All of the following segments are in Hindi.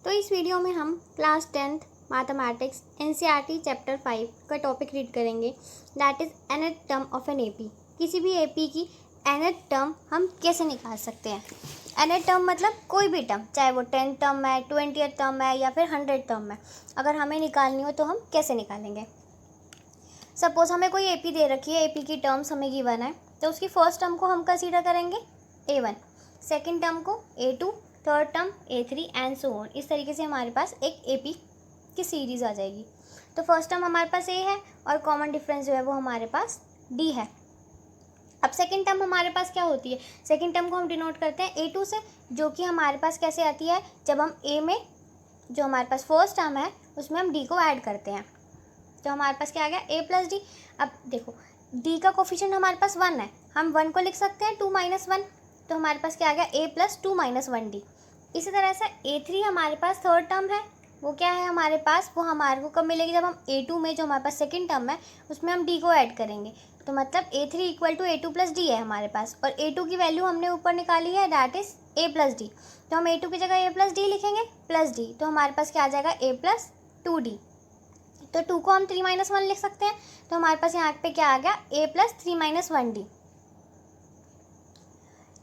तो इस वीडियो में हम class 10th mathematics NCERT chapter 5 का टॉपिक रीड करेंगे, that is nth term of an AP. किसी भी एपी की nth टर्म हम कैसे निकाल सकते हैं। nth टर्म मतलब कोई भी टर्म, चाहे वो 10th टर्म है, 20th टर्म है या फिर 100th टर्म है, अगर हमें निकालनी हो तो हम कैसे निकालेंगे। सपोज हमें कोई एपी दे रखी है, एपी की टर्म्स हमें गिवन है, तो उसकी फर्स्ट टर्म को हम कंसीडर करेंगे a1, सेकेंड टर्म को a2, third term a3 and so on. इस तरीके से हमारे पास एक एपी की सीरीज़ आ जाएगी। तो फर्स्ट टर्म हमारे पास a है और कॉमन डिफरेंस जो है वो हमारे पास d है। अब सेकेंड टर्म हमारे पास क्या होती है, सेकेंड टर्म को हम डिनोट करते हैं a2 से, जो कि हमारे पास कैसे आती है, जब हम a में जो हमारे पास फर्स्ट टर्म है उसमें हम d को ऐड करते हैं, तो हमारे पास क्या आ गया a प्लस डी। अब देखो d का कोफिशिएंट हमारे पास 1 है, हम 1 को लिख सकते हैं 2 माइनस 1, तो हमारे पास क्या आ गया a प्लस 2 माइनस 1d। इसी तरह से a3 हमारे पास थर्ड टर्म है, वो क्या है हमारे पास, वो हमारे को कब मिलेगी, जब हम a2 में जो हमारे पास सेकेंड टर्म है उसमें हम d को ऐड करेंगे। तो मतलब a3 equal to a2 plus D है हमारे पास, और a2 की वैल्यू हमने ऊपर निकाली है, that is a plus D. तो हम a2 की जगह a प्लस डी लिखेंगे प्लस डी, तो हमारे पास क्या आ जाएगा a प्लस 2d। तो 2 को हम 3 माइनस 1 लिख सकते हैं, तो हमारे पास यहाँ पे क्या आ गया a प्लस 3 माइनस 1d।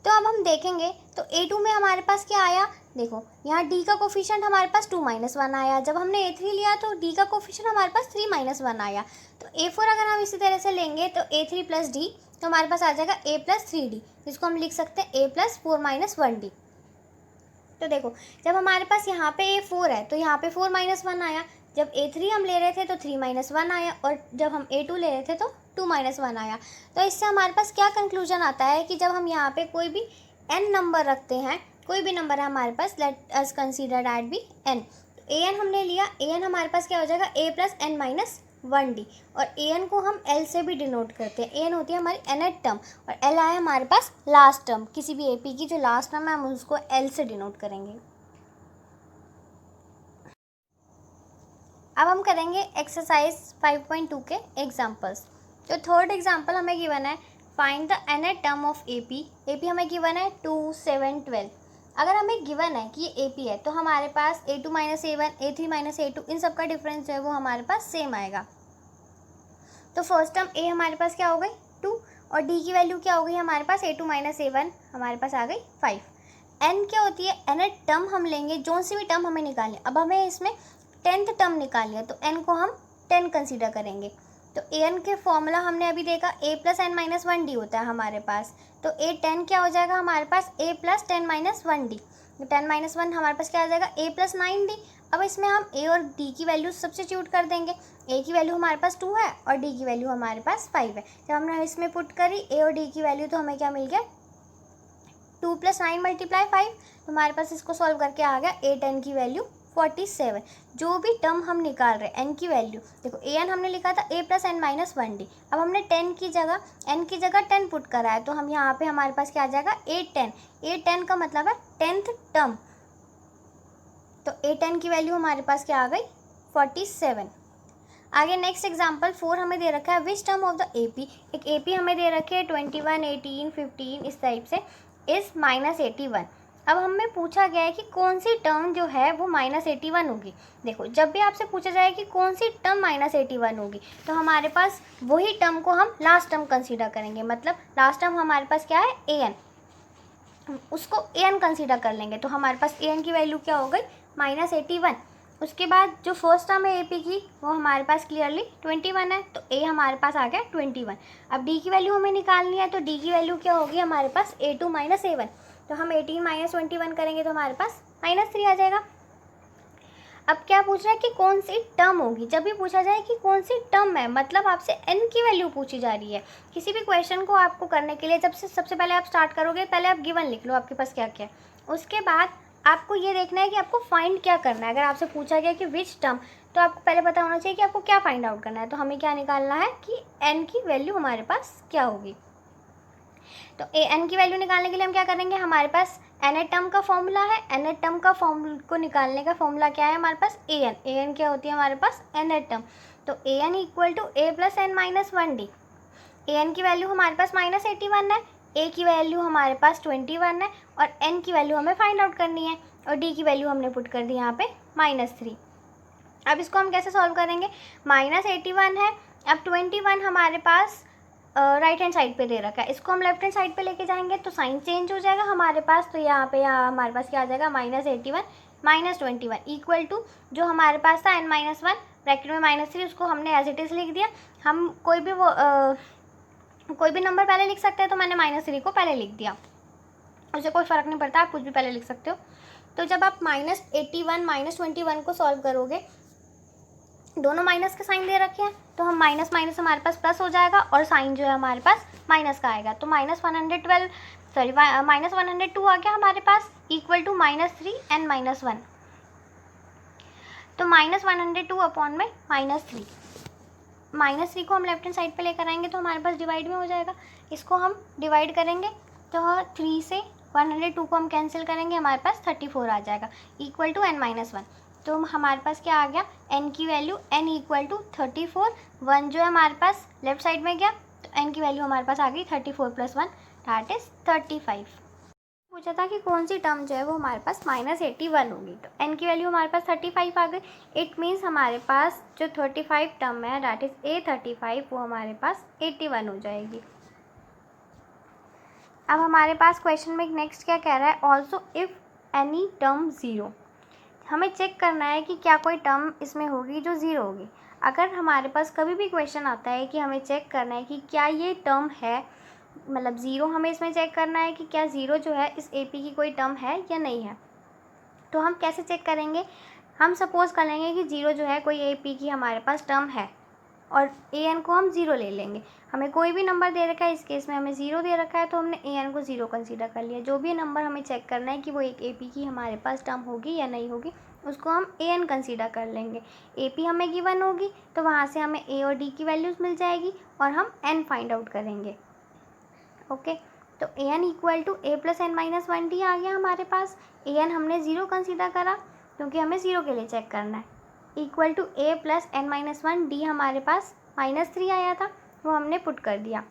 तो अब हम देखेंगे तो a2 में हमारे पास क्या आया, देखो यहाँ d का कोफिशिएंट हमारे पास 2 माइनस 1 आया, जब हमने a3 लिया तो d का कोफिशिएंट हमारे पास 3 माइनस 1 आया। तो a4 अगर हम इसी तरह से लेंगे तो a3 प्लस डी, तो हमारे पास आ जाएगा a प्लस 3d, जिसको हम लिख सकते हैं a प्लस 4 माइनस 1d। तो देखो जब हमारे पास यहाँ पे a4 है तो यहाँ पे 4 माइनस 1 आया, जब a3 हम ले रहे थे तो 3 माइनस 1 आया, और जब हम a2 ले रहे थे तो 2 माइनस 1 आया। तो इससे हमारे पास क्या कंक्लूजन आता है कि जब हम यहाँ पे कोई भी n नंबर रखते हैं, कोई भी नंबर है हमारे पास, let us consider that be n। तो an हमने लिया, an हमारे पास क्या हो जाएगा a plus n minus 1d, और an को हम l से भी डिनोट करते हैं। an होती है हमारी nth टर्म और l आया हमारे पास लास्ट टर्म, किसी भी एपी की जो लास्ट टर्म है हम उसको l से डिनोट करेंगे। अब हम करेंगे एक्सरसाइज 5.2 के एग्जाम्पल्स। तो थर्ड एग्जाम्पल हमें गिवन है, find the nth term of AP. AP हमें गिवन है 2, 7, 12। अगर हमें गिवन है कि ये एपी है तो हमारे पास a2 minus a1, a3 minus a2, इन सब का डिफरेंस जो है वो हमारे पास सेम आएगा। तो फर्स्ट टर्म a हमारे पास क्या हो गई 2, और d की वैल्यू क्या हो गई हमारे पास a2 माइनस a1, हमारे पास आ गई 5। n क्या होती है, nth टर्म हम लेंगे, जो सी भी टर्म हमें निकालनी है। अब हमें इसमें 10th टर्म निकालिए तो n को हम 10 कंसीडर करेंगे। तो an के फॉर्मूला हमने अभी देखा, a plus n minus 1d होता है हमारे पास। तो a10 क्या हो जाएगा हमारे पास a प्लस 10 माइनस 1d। तो 10 माइनस 1 हमारे पास क्या आ जाएगा a प्लस 9d। अब इसमें हम a और d की वैल्यू सब्स्टिट्यूट कर देंगे। a की वैल्यू हमारे पास 2 है और d की वैल्यू हमारे पास 5 है। जब हमने इसमें पुट करी a और d की वैल्यू तो हमें क्या मिल गया 2 प्लस 9 मल्टीप्लाई 5। तो हमारे पास इसको सॉल्व करके आ गया a10 की वैल्यू 47। जो भी टर्म हम निकाल रहे हैं n की वैल्यू, देखो an हमने लिखा था a plus n minus 1d। अब हमने 10 की जगह n की जगह 10 पुट करा है, तो हम यहाँ पे हमारे पास क्या आ जाएगा a10। a10 का मतलब है 10th टर्म, तो a10 की वैल्यू हमारे पास क्या आ गई 47। आगे नेक्स्ट एग्जाम्पल 4 हमें दे रखा है, which term of the AP. एक एपी हमें दे रखी है 21, 18, 15 इस टाइप से, इस माइनस 81। अब हमें पूछा गया है कि कौन सी टर्म जो है वो माइनस 81 होगी। देखो जब भी आपसे पूछा जाए कि कौन सी टर्म माइनस 81 होगी, तो हमारे पास वही टर्म को हम लास्ट टर्म कंसीडर करेंगे। मतलब लास्ट टर्म हमारे पास क्या है an, उसको an कंसीडर कर लेंगे। तो हमारे पास an की वैल्यू क्या हो गई माइनस 81। उसके बाद जो फर्स्ट टर्म है एपी की वो हमारे पास क्लियरली 21 है, तो a हमारे पास आ गया 21। अब d की वैल्यू हमें निकालनी है, तो d की वैल्यू क्या होगी हमारे पास a2 माइनस a1। तो हम 18 माइनस 21 करेंगे तो हमारे पास माइनस 3 आ जाएगा। अब क्या पूछ रहा है कि कौन सी टर्म होगी। जब भी पूछा जाए कि कौन सी टर्म है, मतलब आपसे n की वैल्यू पूछी जा रही है। किसी भी क्वेश्चन को आपको करने के लिए जब से सबसे पहले आप स्टार्ट करोगे, पहले आप गिवन लिख लो आपके पास क्या क्या है। उसके बाद आपको ये देखना है कि आपको फाइंड क्या करना है। अगर आपसे पूछा गया कि विच टर्म, तो आपको पहले पता होना चाहिए कि आपको क्या फाइंड आउट करना है। तो हमें क्या निकालना है कि n की वैल्यू हमारे पास क्या होगी। तो n की वैल्यू निकालने के लिए हम क्या करेंगे, हमारे पास nth टर्म का फॉर्मूला है। nth टर्म का फॉर्मूला को निकालने का फॉर्मूला क्या है हमारे पास an क्या होती है हमारे पास nth टर्म। तो an equal to a plus n minus 1d। an की वैल्यू हमारे पास माइनस 81 है, a की वैल्यू हमारे पास 21 है, और n की वैल्यू हमें फाइंड आउट करनी है। और डी की वैल्यू हमने पुट कर दी यहाँ पे -3। अब इसको हम कैसे सॉल्व करेंगे, -81 है, अब 21 हमारे पास राइट हैंड साइड पे दे रखा है, इसको हम लेफ्ट हैंड साइड पे लेके जाएंगे तो साइन चेंज हो जाएगा हमारे पास। तो यहाँ हमारे पास क्या आ जाएगा, -81 -21 इक्वल टू जो हमारे पास था n-1 ब्रैकेट में -3, उसको हमने एज इट इज़ लिख दिया। हम कोई भी नंबर पहले लिख सकते हैं, तो मैंने -3 को पहले लिख दिया, उससे कोई फ़र्क नहीं पड़ता, आप कुछ भी पहले लिख सकते हो। तो जब आप -81 -21 को सॉल्व करोगे, दोनों माइनस के साइन दे रखे हैं, तो हम माइनस माइनस हमारे पास प्लस हो जाएगा और साइन जो है हमारे पास माइनस का आएगा। तो -102 आ गया हमारे पास इक्वल टू -3 n-1। तो -102 अपॉन में -3, -3 को हम लेफ्ट हैंड साइड पे लेकर आएंगे तो हमारे पास डिवाइड में हो जाएगा। इसको हम डिवाइड करेंगे तो 3 से 102 को हम कैंसिल करेंगे, हमारे पास 34 आ जाएगा इक्वल टू n-1। तो हमारे पास क्या आ गया, n की वैल्यू n इक्वल टू 34, 1 जो है हमारे पास लेफ्ट साइड में गया, तो n की वैल्यू हमारे पास आ गई 34 + 1 दैट इज़ 35। पूछा था कि कौन सी टर्म जो है वो हमारे पास -81 होगी, तो n की वैल्यू हमारे पास 35 आ गई। इट मीन्स हमारे पास जो 35 टर्म है दैट इज़ A35, वो हमारे पास 81 हो जाएगी। अब हमारे पास क्वेश्चन में नेक्स्ट क्या कह रहा है, ऑल्सो इफ़ एनी टर्म 0, हमें चेक करना है कि क्या कोई टर्म इसमें होगी जो 0 होगी। अगर हमारे पास कभी भी क्वेश्चन आता है कि हमें चेक करना है कि क्या ये टर्म है, मतलब 0, हमें इसमें चेक करना है कि क्या 0 जो है इस AP की कोई टर्म है या नहीं है, तो हम कैसे चेक करेंगे, हम सपोज़ कर लेंगे कि 0 जो है कोई AP की हमारे पास टर्म है और an को हम 0 ले लेंगे। हमें कोई भी नंबर दे रखा है, इस केस में हमें 0 दे रखा है, तो हमने an को 0 कंसीडर कर लिया। जो भी नंबर हमें चेक करना है कि वो एक AP की हमारे पास टर्म होगी या नहीं होगी, उसको हम an कंसीडर कर लेंगे। AP हमें गिवन होगी तो वहाँ से हमें a और d की वैल्यूज़ मिल जाएगी और हम n फाइंड आउट करेंगे। ओके, तो an equal to a + n-1d आ गया हमारे पास। an हमने 0 कंसीडर करा क्योंकि हमें 0 के लिए चेक करना है, इक्वल टू a + n-1d हमारे पास -3 आया था, वो हमने पुट कर दिया।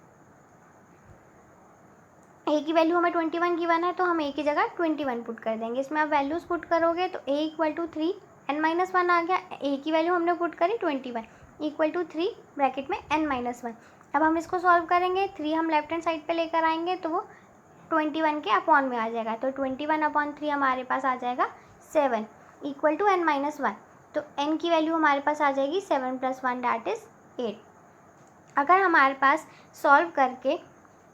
a की वैल्यू हमें 21 गिवन है, तो हम a की जगह 21 पुट कर देंगे। इसमें आप वैल्यूज़ पुट करोगे तो a इक्वल टू 3 n-1 आ गया। a की वैल्यू हमने पुट करी 21 इक्वल टू 3 ब्रैकेट में n-1। अब हम इसको सॉल्व करेंगे, 3 हम लेफ्ट हैंड साइड पे लेकर आएंगे तो वो 21 के अपॉन में आ जाएगा, तो 21/3 हमारे पास आ जाएगा 7 इक्वल टू n-1। तो n की वैल्यू हमारे पास आ जाएगी 7 + 1 दैट इज़ 8। अगर हमारे पास सॉल्व करके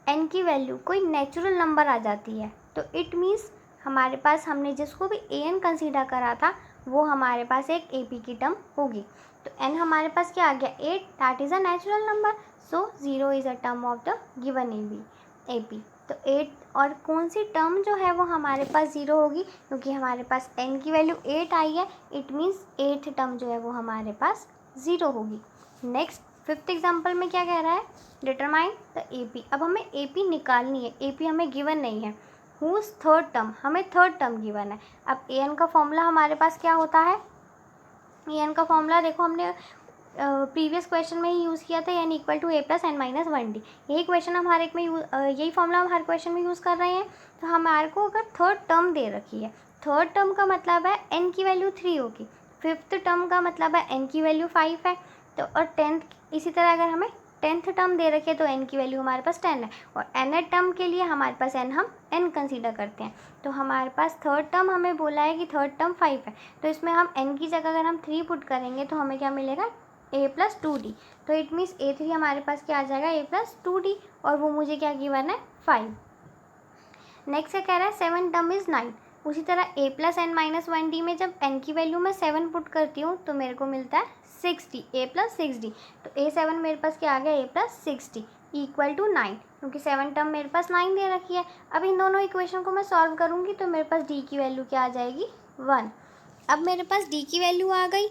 n की वैल्यू कोई नेचुरल नंबर आ जाती है, तो इट मीन्स हमारे पास हमने जिसको भी an कंसीडर करा था वो हमारे पास एक AP की टर्म होगी। तो n हमारे पास क्या आ गया, 8, that is a natural number, so 0 is a term of the given AP। तो 8 और कौन सी टर्म जो है वो हमारे पास 0 होगी, क्योंकि हमारे पास n की वैल्यू 8 आई है, इट मीन्स 8th टर्म जो है वो हमारे पास 0 होगी। नेक्स्ट 5th एग्जाम्पल में क्या कह रहा है, डिटरमाइन द AP। अब हमें AP निकालनी है, AP हमें गिवन नहीं है। हुज थर्ड टर्म, हमें थर्ड टर्म गिवन है। अब an का फॉर्मूला हमारे पास क्या होता है, an का फॉर्मूला देखो हमने प्रीवियस क्वेश्चन में ही यूज़ किया था, n equal to a + n-1d। यही क्वेश्चन हम हर एक में यही फॉर्मूला हम हर क्वेश्चन में यूज़ कर रहे हैं। तो हमारे को अगर थर्ड टर्म दे रखी है, थर्ड टर्म का मतलब है n की वैल्यू 3 होगी, 5th टर्म का मतलब है n की वैल्यू 5 है, तो और 10th इसी तरह अगर हमें 10th टर्म दे रखी है तो n की वैल्यू हमारे पास 10 है, और nth टर्म के लिए हमारे पास n हम n कंसीडर करते हैं। तो हमारे पास थर्ड टर्म हमें बोला है कि थर्ड टर्म 5 है, तो इसमें हम n की जगह अगर हम 3 पुट करेंगे तो हमें क्या मिलेगा, a + 2d। तो इट मीन्स a3 हमारे पास क्या आ जाएगा, a + 2d, और वो मुझे क्या गिवन है, 5। नेक्स्ट क्या कह रहा है, 7 टर्म इज़ 9। उसी तरह a + n-1d में जब n की वैल्यू मैं 7 पुट करती हूँ तो मेरे को मिलता है 60, a + 6d। तो a7 मेरे पास क्या आ गया, a + 6d इक्वल टू 9, क्योंकि 7 टर्म मेरे पास 9 दे रखी है। अब इन दोनों इक्वेशन को मैं सॉल्व करूँगी तो मेरे पास d की वैल्यू क्या आ जाएगी, 1। अब मेरे पास d की वैल्यू आ गई।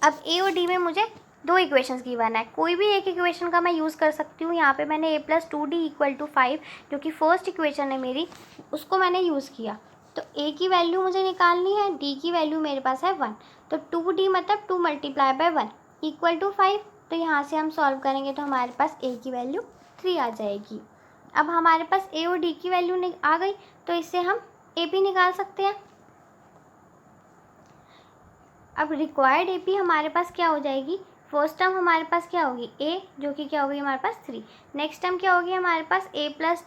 अब a और d में मुझे 2 इक्वेशंस गिवन है, कोई भी एक इक्वेशन का मैं यूज़ कर सकती हूँ। यहाँ पे मैंने a + 2d इक्वल टू 5 जो कि फर्स्ट इक्वेशन है मेरी, उसको मैंने यूज़ किया। तो a की वैल्यू मुझे निकालनी है, d की वैल्यू मेरे पास है 1, तो 2d मतलब 2 × 1 इक्वल टू 5। तो यहाँ से हम सॉल्व करेंगे तो हमारे पास a की वैल्यू 3 आ जाएगी। अब हमारे पास a और d की वैल्यू आ गई, तो इससे हम AP निकाल सकते हैं। अब रिक्वायर्ड ए पी हमारे पास क्या हो जाएगी, फर्स्ट टर्म हमारे पास क्या होगी a, जो कि क्या होगी हमारे पास 3। नेक्स्ट टर्म क्या होगी हमारे पास a प्लस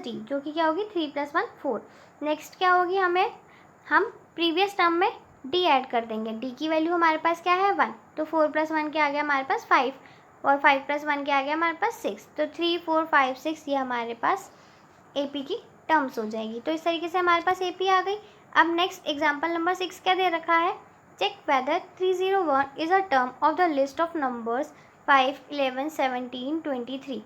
डी, जो कि क्या होगी 3 + 1 4। नेक्स्ट क्या होगी, हम प्रीवियस टर्म में d ऐड कर देंगे। d की वैल्यू हमारे पास क्या है 1, तो 4 + 1 क्या आ गया हमारे पास 5, और 5 + 1 क्या आ गया हमारे पास 6। तो 3 4 5 6 ये हमारे पास ए पी की टर्म्स हो जाएगी। तो इस तरीके से हमारे पास ए पी आ गई। अब नेक्स्ट एग्जाम्पल नंबर 6 क्या दे रखा है, check whether 301 is a term of the list of numbers 5 11 17 23।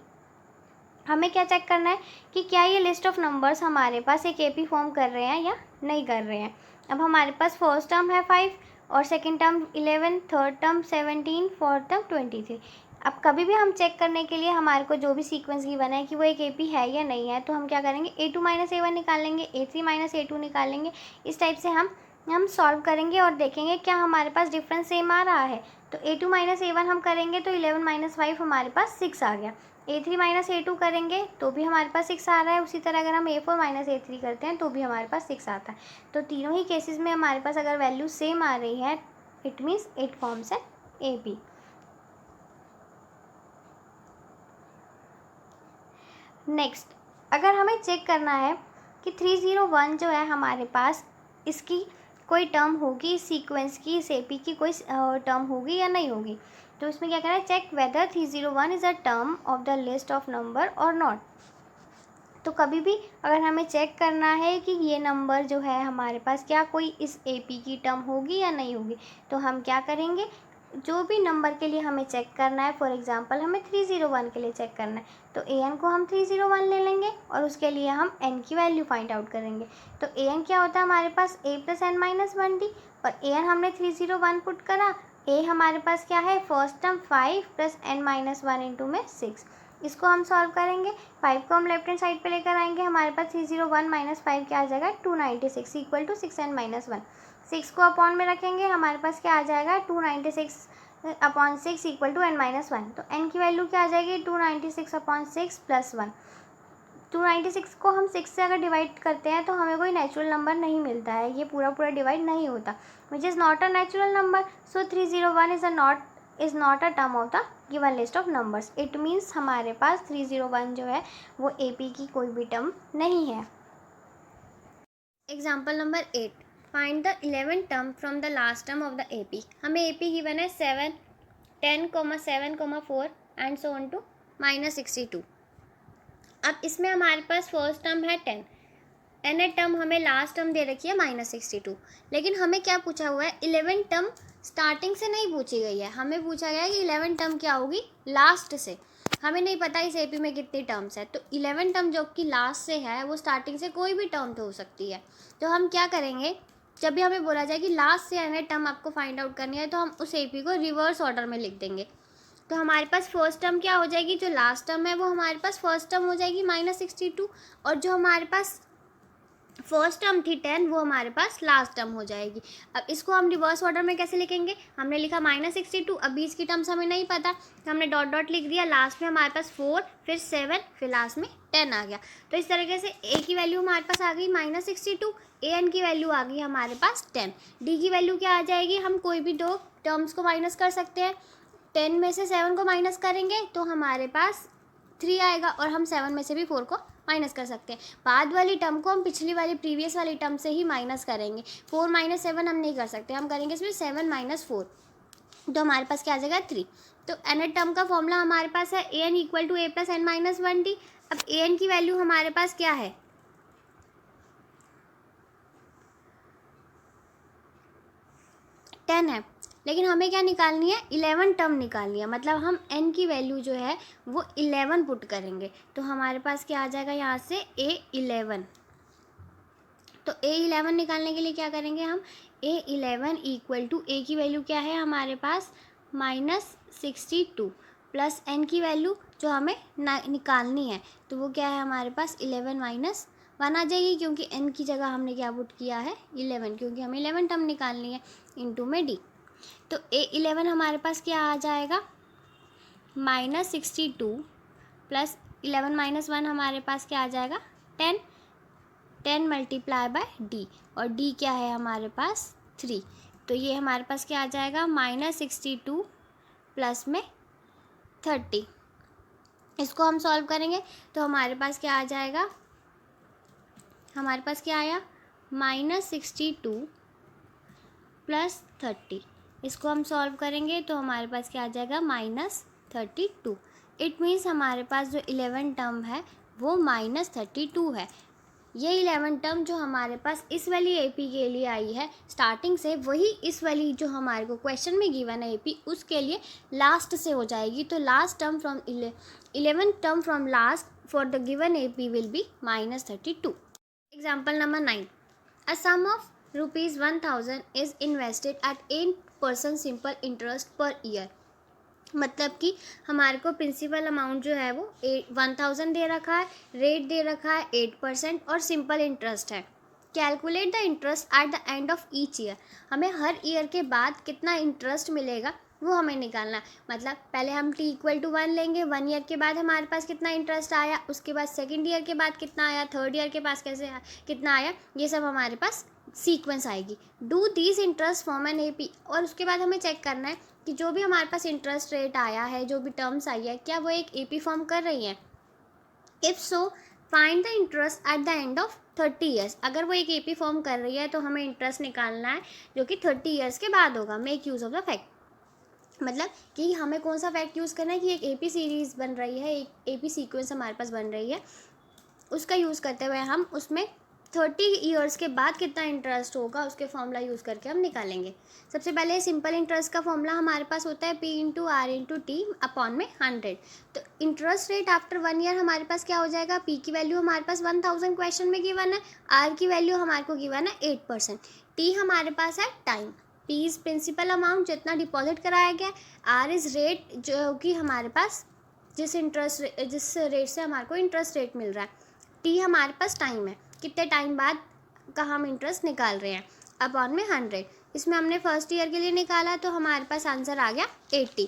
हमें क्या चेक करना है कि क्या ये लिस्ट ऑफ नंबर्स हमारे पास एक ए पी फॉर्म कर रहे हैं या नहीं कर रहे हैं। अब हमारे पास फर्स्ट टर्म है 5 और second term 11, third term 17, fourth term 23। अब कभी भी हम चेक करने के लिए हमारे को जो भी सीक्वेंस गिवन है कि वो एक ए पी है या नहीं है, तो हम क्या करेंगे A2 - A1 निकालेंगे, A3 - A2 निकालेंगे। इस टाइप से हम सॉल्व करेंगे और देखेंगे क्या हमारे पास डिफरेंस सेम आ रहा है। तो A2 - A1 हम करेंगे तो 11 - 5 हमारे पास 6 आ गया। A3 - A2 करेंगे तो भी हमारे पास 6 आ रहा है। उसी तरह अगर हम A4 - A3 करते हैं तो भी हमारे पास 6 आता है। तो तीनों ही केसेस में हमारे पास अगर वैल्यू सेम आ रही है, it means it forms an A P. Next, अगर हमें चेक करना है कि 301 जो है हमारे पास, इसकी कोई टर्म होगी, इस सीक्वेंस की, इस ए पी की कोई टर्म होगी या नहीं होगी, तो इसमें क्या करना है, check whether 301 is a term of the list of number और नॉट। तो कभी भी अगर हमें चेक करना है कि ये नंबर जो है हमारे पास क्या कोई इस ए पी की टर्म होगी या नहीं होगी, तो हम क्या करेंगे, जो भी नंबर के लिए हमें चेक करना है, फॉर एग्जांपल हमें 301 के लिए चेक करना है, तो ए एन को हम 301 ले लेंगे और उसके लिए हम एन की वैल्यू फाइंड आउट करेंगे। तो ए एन क्या होता है हमारे पास a + n - 1d, और ए एन हमने 301 पुट करा। ए हमारे पास क्या है, फर्स्ट टर्म 5 + n - 1 इंटू में 6। इसको हम सॉल्व करेंगे। 5 को हम लेफ्ट हैंड साइड पे लेकर आएंगे, हमारे पास 301 - 5 क्या आ जाएगा 296 = 6n - 1। 6 को अपॉन में रखेंगे, हमारे पास क्या आ जाएगा 296 अपॉन 6 = n - 1। तो n की वैल्यू क्या आ जाएगी 296 अपॉन 6 + 1। 296 को हम 6 से अगर डिवाइड करते हैं तो हमें कोई नेचुरल नंबर नहीं मिलता है, ये पूरा पूरा डिवाइड नहीं होता, which is not a natural number. So 301 is not a term of the given list of numbers. It means हमारे पास 301 जो है वो ए पी की कोई भी टर्म नहीं है। Example number 8, find the 11 term from the last term of the A P. हमें ए पी गिवन है 7, 10, 7, 4 एंड सो ऑन टू -62। अब इसमें हमारे पास फर्स्ट टर्म है 10, एन टर्म हमें लास्ट टर्म दे रखी है -62, लेकिन हमें क्या पूछा हुआ है 11 टर्म स्टार्टिंग से नहीं पूछी गई है, हमें पूछा गया है कि 11 टर्म क्या होगी लास्ट से। हमें नहीं पता इस एपी में कितनी टर्म्स है, तो 11 टर्म जो कि लास्ट से है वो स्टार्टिंग से कोई भी टर्म तो हो सकती है। तो हम क्या करेंगे, जब भी हमें बोला जाए कि लास्ट से एन टर्म आपको फाइंड आउट करनी है, तो हम उस एपी को रिवर्स ऑर्डर में लिख देंगे। तो हमारे पास फर्स्ट टर्म क्या हो जाएगी, जो लास्ट टर्म है वो हमारे पास फर्स्ट टर्म हो जाएगी -62, और जो हमारे पास फर्स्ट टर्म थी 10 वो हमारे पास लास्ट टर्म हो जाएगी। अब इसको हम रिवर्स ऑर्डर में कैसे लिखेंगे, हमने लिखा -62, अब बीच की टर्म्स हमें नहीं पता तो हमने डॉट डॉट लिख दिया, लास्ट में हमारे पास 4, फिर 7, फिर लास्ट में 10 आ गया। तो इस तरीके से ए की वैल्यू हमारे पास आ गई -62, ए एन की वैल्यू आ गई हमारे पास 10, डी की वैल्यू क्या आ जाएगी, हम कोई भी दो टर्म्स को माइनस कर सकते हैं। 10 में से 7 को माइनस करेंगे तो हमारे पास 3 आएगा, और हम 7 में से भी 4 को माइनस कर सकते हैं। बाद वाली टर्म को हम पिछली वाली प्रीवियस वाली टर्म से ही माइनस करेंगे। 4 - 7 हम नहीं कर सकते, हम करेंगे इसमें 7 - 4, तो हमारे पास क्या आ जाएगा 3। तो एन टर्म का फॉर्मूला हमारे पास है A N = a + n - 1d। अब ए एन की वैल्यू हमारे पास क्या है 10 है, लेकिन हमें क्या निकालनी है 11 टर्म निकालनी है, मतलब हम n की वैल्यू जो है वो 11 पुट करेंगे। तो हमारे पास क्या आ जाएगा यहाँ से A11। तो A11 निकालने के लिए क्या करेंगे हम, A11 = a की वैल्यू क्या है हमारे पास -62 प्लस n की वैल्यू जो हमें निकालनी है, तो वो क्या है हमारे पास 11 - 1 आ जाएगी, क्योंकि n की जगह हमने क्या पुट किया है 11, क्योंकि हमें 11 टर्म निकालनी है, इंटू में d। तो A11 हमारे पास क्या आ जाएगा -62 प्लस 11 - 1 हमारे पास क्या आ जाएगा 10 × d, और d क्या है हमारे पास 3। तो ये हमारे पास क्या आ जाएगा, -62 प्लस में 30। इसको हम सॉल्व करेंगे तो हमारे पास क्या आ जाएगा, हमारे पास क्या आया, -62 प्लस 30। इसको हम सॉल्व करेंगे तो हमारे पास क्या आ जाएगा, -32। इट मीन्स हमारे पास जो 11 टर्म है वो -32 है। ये 11 टर्म जो हमारे पास इस वाली एपी के लिए आई है स्टार्टिंग से, वही इस वाली जो हमारे को क्वेश्चन में गिवन है एपी, उसके लिए लास्ट से हो जाएगी। तो last term from 11 term from last for the given AP will be -32। Example number 9, a sum of ₹1000 is invested at 8% simple interest per year. मतलब कि हमारे को प्रिंसिपल अमाउंट जो है वो 1000 दे रखा है, रेट दे रखा है 8% और सिंपल इंटरेस्ट है। Calculate the interest at the end of each year. हमें हर ईयर के बाद कितना इंटरेस्ट मिलेगा वो हमें निकालना है। मतलब पहले हम t = 1 लेंगे, 1 ईयर के बाद हमारे पास कितना इंटरेस्ट आया, उसके बाद सेकेंड ईयर के बाद कितना आया, थर्ड ईयर के पास कितना आया, ये सब हमारे पास सीक्वेंस आएगी। Do these interest form an AP. और उसके बाद हमें चेक करना है कि जो भी हमारे पास इंटरेस्ट रेट आया है, जो भी टर्म्स आई है, क्या वो एक एपी फॉर्म कर रही है। If so find the interest at the end of 30 years. अगर वो एक एपी फॉर्म कर रही है तो हमें इंटरेस्ट निकालना है जो कि 30 ईयर्स के बाद होगा। Make use of the fact, मतलब कि हमें कौन सा फैक्ट यूज़ करना है कि एक एपी सीरीज़ बन रही है, एक एपी सीक्वेंस हमारे पास बन रही है, उसका यूज़ करते हुए हम उसमें 30 ईयर्स के बाद कितना इंटरेस्ट होगा उसके फॉर्मूला यूज़ करके हम निकालेंगे। सबसे पहले सिंपल इंटरेस्ट का फॉर्मूला हमारे पास होता है P × R × T अपॉन में 100। तो इंटरेस्ट रेट आफ्टर 1 ईयर हमारे पास क्या हो जाएगा, P की वैल्यू हमारे पास 1000 क्वेश्चन में गिवन है, R की वैल्यू हमारे को गिवन है 8%, T हमारे पास है time, P is principal amount जितना डिपॉजिट कराया गया, R इज़ रेट जो कि हमारे पास जिस रेट से हमारे को इंटरेस्ट रेट मिल रहा है, T हमारे पास टाइम है, कितने टाइम बाद का हम इंटरेस्ट निकाल रहे हैं, अपॉन में 100। इसमें हमने फर्स्ट ईयर के लिए निकाला तो हमारे पास आंसर आ गया 80।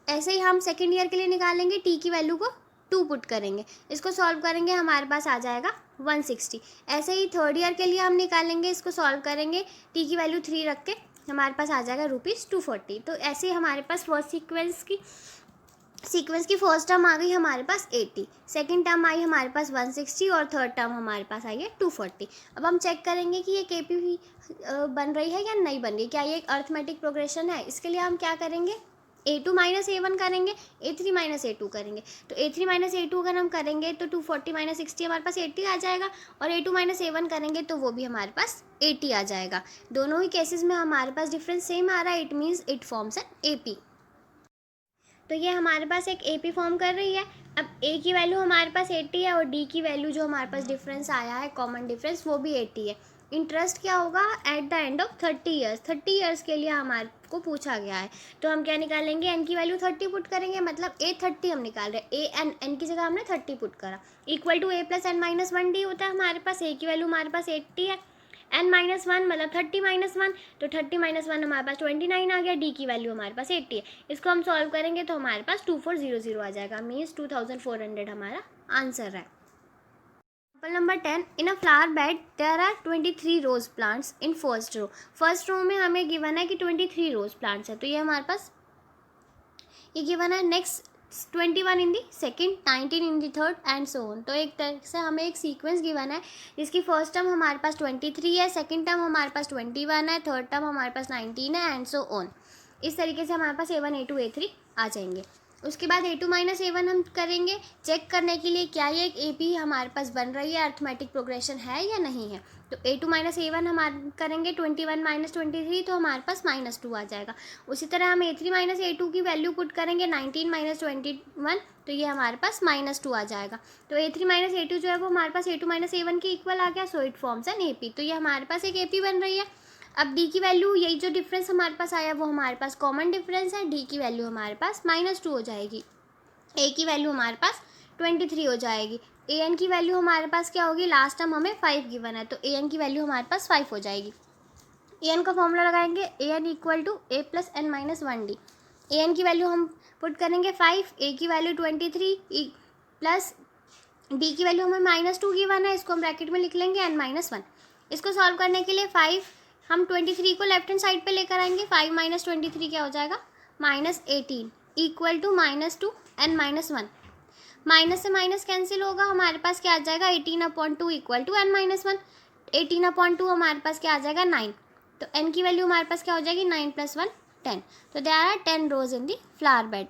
ऐसे ही हम सेकेंड ईयर के लिए निकालेंगे, टी की वैल्यू को 2 पुट करेंगे, इसको सॉल्व करेंगे हमारे पास आ जाएगा 160। ऐसे ही थर्ड ईयर के लिए हम निकालेंगे, इसको सॉल्व करेंगे, टी की वैल्यू 3 रख के हमारे पास आ जाएगा ₹240। तो ऐसे ही हमारे पास फर्स्ट सीक्वेंस की फर्स्ट टर्म आ गई हमारे पास 80, सेकंड टर्म आई हमारे पास 160 और थर्ड टर्म हमारे पास आई है 240। अब हम चेक करेंगे कि ये केपी बन रही है या नहीं बन रही, क्या ये एक अर्थमेटिक प्रोग्रेशन है। इसके लिए हम क्या करेंगे, A2 - A1 करेंगे, A3 - A2 करेंगे। तो A3 - A2 अगर हम करेंगे तो 240 - 60 हमारे पास 80 आ जाएगा, और A2 - A1 करेंगे तो वो भी हमारे पास 80 आ जाएगा। दोनों ही केसेस में हमारे पास डिफरेंस सेम आ रहा है, it means it forms N AP। तो ये हमारे पास एक एपी फॉर्म कर रही है। अब ए की वैल्यू हमारे पास 80 है और डी की वैल्यू जो हमारे पास डिफरेंस आया है, कॉमन डिफरेंस, वो भी 80 है। इंटरेस्ट क्या होगा at the end of 30 years, 30 years के लिए हमारे को पूछा गया है। तो हम क्या निकालेंगे, एन की वैल्यू 30 पुट करेंगे, मतलब ए 30 हम निकाल रहे हैं, ए एन की जगह हमने 30 पुट करा, equal to A + n - 1D होता है हमारे पास। ए की वैल्यू हमारे पास 80 है, n - 1 मतलब 30 - 1, तो 30 - 1 हमारे पास 29 आ गया, डी की वैल्यू हमारे पास 80 है। इसको हम सॉल्व करेंगे तो हमारे पास 2400 आ जाएगा, मीन्स 2400 हमारा आंसर है। Example number 10, in a flower bed there are 23 rose plants in first row. First row में हमें गिवन है कि 23 रोज प्लांट्स है, तो ये हमारे पास ये गिवन है। Next 21 in the second, 19 in the third and so on. तो एक तरह से हमें एक सीक्वेंस गिवन है जिसकी फर्स्ट टर्म हमारे पास 23 है, सेकेंड टर्म हमारे पास 21 है, थर्ड टर्म हमारे पास 19 है एंड सो ऑन। इस तरीके से हमारे पास A1 A2 A3 आ जाएंगे। उसके बाद A2 - A1 हम करेंगे चेक करने के लिए क्या ये एक AP हमारे पास बन रही है, अर्थमेटिक प्रोग्रेशन है या नहीं है। तो A2 - A1 हम करेंगे 21 - 23, तो हमारे पास -2 आ जाएगा। उसी तरह हम A3 - A2 की वैल्यू पुट करेंगे 19 - 21, तो ये हमारे पास -2 आ जाएगा। तो A3 - A2 जो है वो हमारे पास A2 - A1 के इक्वल आ गया, so it forms N AP। तो ये हमारे पास एक AP बन रही है। अब डी की वैल्यू, यही जो डिफरेंस हमारे पास आया वो हमारे पास कॉमन डिफरेंस है, डी की वैल्यू हमारे पास -2 हो जाएगी, ए की वैल्यू हमारे पास 23 हो जाएगी, ए एन की वैल्यू हमारे पास क्या होगी, लास्ट टाइम हमें 5 गिवन है, तो ए एन की वैल्यू हमारे पास 5 हो जाएगी। ए एन का फॉर्मूला लगाएंगे, a n equal to A + n - 1D। A n की वैल्यू हम पुट करेंगे 5, ए की वैल्यू 23 प्लस डी की वैल्यू हमें -2 गिवन है, इसको हम ब्रैकेट में लिख लेंगे n - 1। इसको सॉल्व करने के लिए 5 हम 23 को लेफ्ट हैंड साइड पे लेकर आएंगे, 5 माइनस 23 क्या हो जाएगा, -18 इक्वल टू -2 एन -1। माइनस से माइनस कैंसिल होगा, हमारे पास क्या आ जाएगा 18/2 इक्वल टू n -1। 18/2 हमारे पास क्या आ जाएगा 9, तो n की वैल्यू हमारे पास क्या हो जाएगी 9 + 1 10। तो there are 10 rose in the flower bed.